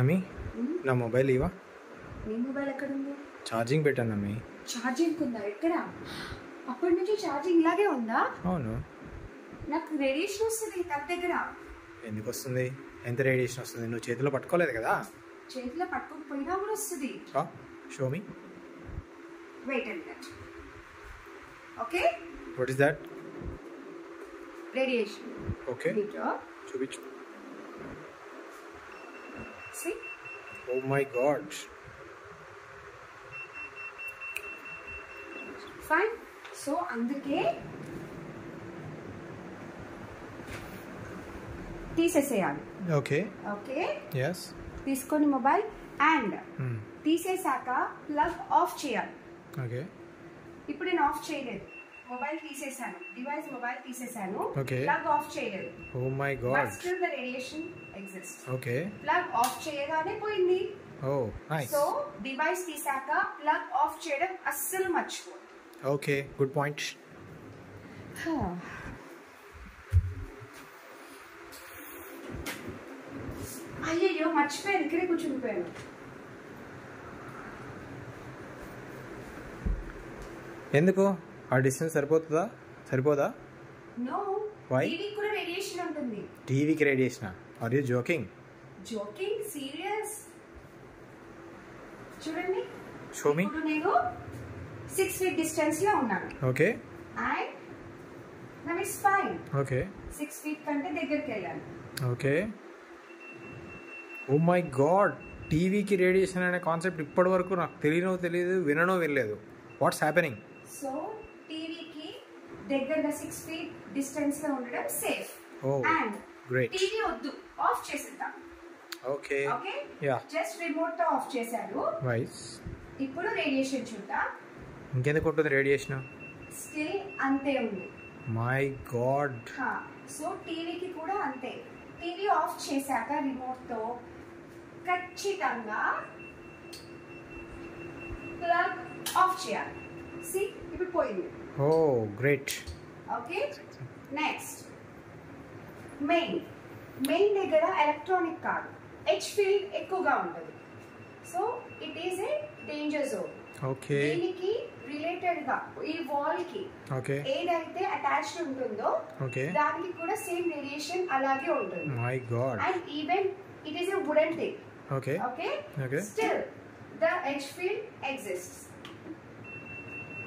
అమ్మి నా మొబైల్ ఇవా. నీ మొబైల్ ఎక్కడ ఉంది? ఛార్జింగ్ పెట్టాను అమ్మి. ఛార్జింగ్ ఉందా? ఎక్కడ? అప్పటి నుంచి ఛార్జింగ్ ఇలాగే ఉందా? అవును. నాకు రేడియేషన్ వస్తుంది తన దగ్గర. ఎందుకు వస్తుంది? ఎంత రేడియేషన్ వస్తుంది? నువ్వు చేతిలో పట్టుకోలేదు కదా. చేతిలో పట్టుకోకపోయినా కూడా వస్తుంది. Show me. Wait and that. Okay, what is that? Radiation. Okay, చూపించు. See? Oh my god. Fine. So అందుకే తీసేసేయాలి. Okay okay, yes. తీసుకొని మొబైల్ అండ్ తీసేసాక ప్లగ్ ఆఫ్ చేయాలి. ఓకే, ఇప్పుడు నేను ఆఫ్ చేయలేదు, మొబైల్ తీసేసాను, డివైస్ మొబైల్ తీసేసాను, Okay. ప్లగ్ ఆఫ్ చేయలేదు. oh my god. But still the radiation exists. Okay, plug off చేయగానే పోయింది. oh nice. సో డివైస్ తీసాక ప్లగ్ ఆఫ్ చేయడం అస్సలు మర్చిపోదు. Okay, good point. అయ్యయ్యో మర్చిపోయాను, ఇక్కడే కూర్చుండిపోయాను. ఎందుకు? ఆ డిస్టెన్స్ సరిపోతుందా? సరిపోదా? No, Why? టీవీ కూడా రేడియేషన్ ఉంటుంది. టీవీకి radiation? Are you joking? Joking, serious. చూడండి, షో మీ. ఇప్పుడు నేను 6 feet డిస్టెన్స్ లో ఉన్నాను. Okay, and now it's fine. Okay, 6 feet కంటే దగ్గరికి వెళ్ళాను. ఓకే. ఓ మై గాడ్, టీవీకి రేడియేషన్ అనే కాన్సెప్ట్ ఇప్పటి వరకు నాకు తెలియదు, విననో వినలేదు. What's happening? సో టీవీకి దగ్గరగా 6 feet డిస్టెన్స్ లో ఉండడం safe. Oh, and great. TV వద్దు, ఆఫ్ చేసేద్దాం. Okay, okay, yeah, just remote తో ఆఫ్ చేశారు. వైస్. ఇప్పుడు రేడియేషన్ చూద్దాం. ఇంకెందుకు ఉంటుంది రేడియేషన్? స్టిల్ అంతే ఉంది. My God. సో టీవీకి కూడా అంతే. టీవీ ఆఫ్ చేశాక రిమోట్ తో ఖచ్చితంగా ప్లగ్ ఆఫ్ చేయాలి. సి, ఇప్పుడు పోయింది. ఓ గ్రేట్. ఓకే, నెక్స్ట్ మెయిన్ దగ్గర ఎలక్ట్రానిక్ కాదు, హెచ్ ఫీల్డ్ ఎక్కువగా ఉంటుంది. So it is a danger zone. Okay, దీనికి రిలేటెడ్ గా ఈ వాల్ కి ఓకే, ఏదైతే అటాచ్డ్ ఉంటుందో ఓకే, దానికి కూడా సేమ్ రేడియేషన్ అలాగే ఉంటుంది. My God. And even it is a wooden thing. Okay, okay, okay, still the H field exists.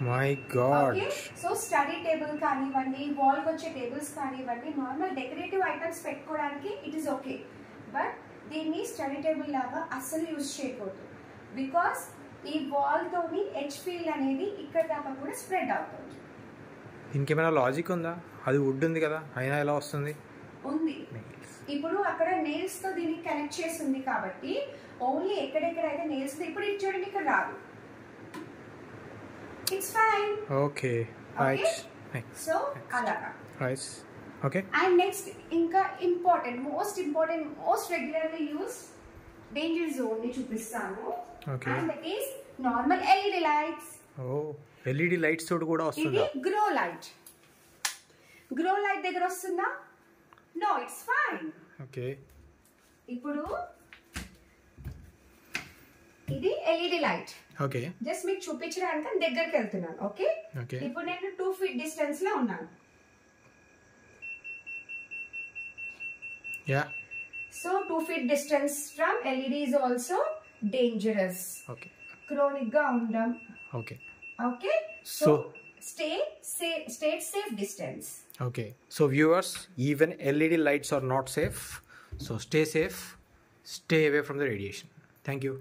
My God. Okay, so study table కానివ్వండి, వాల్ వచ్చే టేబుల్స్ కానివ్వండి, నార్మల్ డెకరేటివ్ ఐటమ్స్ పెట్టుకోవడానికి it is okay. But దీన్ని study table లాగా అస్సలు use చేయకూడదు. Because ఈ wall తోని హెచ్ ఫీల్డ్ అనేది ఇక్కడ దాకా కూడా స్ప్రెడ్ అవుతుంది. ఇంకేమైనా లాజిక్ ఉందా? అది వుడ్ ఉంది కదా, అయినా ఎలా వస్తుంది? ఉంది. ఇప్పుడు అక్కడ నెయిల్స్ తో దీన్ని కనెక్ట్ చేసి ఉంది కాబట్టి ఓన్లీ ఎక్కడెక్కడైతే నెయిల్స్ ఇప్పుడు ఇది చూడండి, ఇక్కడ రాదు. It's fine. Okay, right. So అలాగా. రైట్. ఓకే. అండ్ నెక్స్ట్ ఇంకా most important most regularly use danger zone ని చూపిస్తాను. Okay. And that is normal LED lights. ఓ, ఎల్ఈడి లైట్స్ తోటి కూడా వస్తుందా? ఇది గ్రో లైట్. గ్రో లైట్ దగ్గర వస్తుందా? No, it's fine. ఓకే. ఇప్పుడు ఇది ఎల్ఈడి లైట్. ఓకే. జస్ట్ మీకు చూపించడానికి దగ్గరికి వెళ్తున్నాను. Okay, okay. ఇప్పుడు నేను 2 feet డిస్టెన్స్ లో ఉన్నాను. Yeah. So 2 feet distance from LED is also dangerous. Okay. Chronic గా ఉండడం. Okay. Okay, so stay safe distance. Okay, so viewers, even LED lights are not safe, so stay safe, stay away from the radiation. Thank you.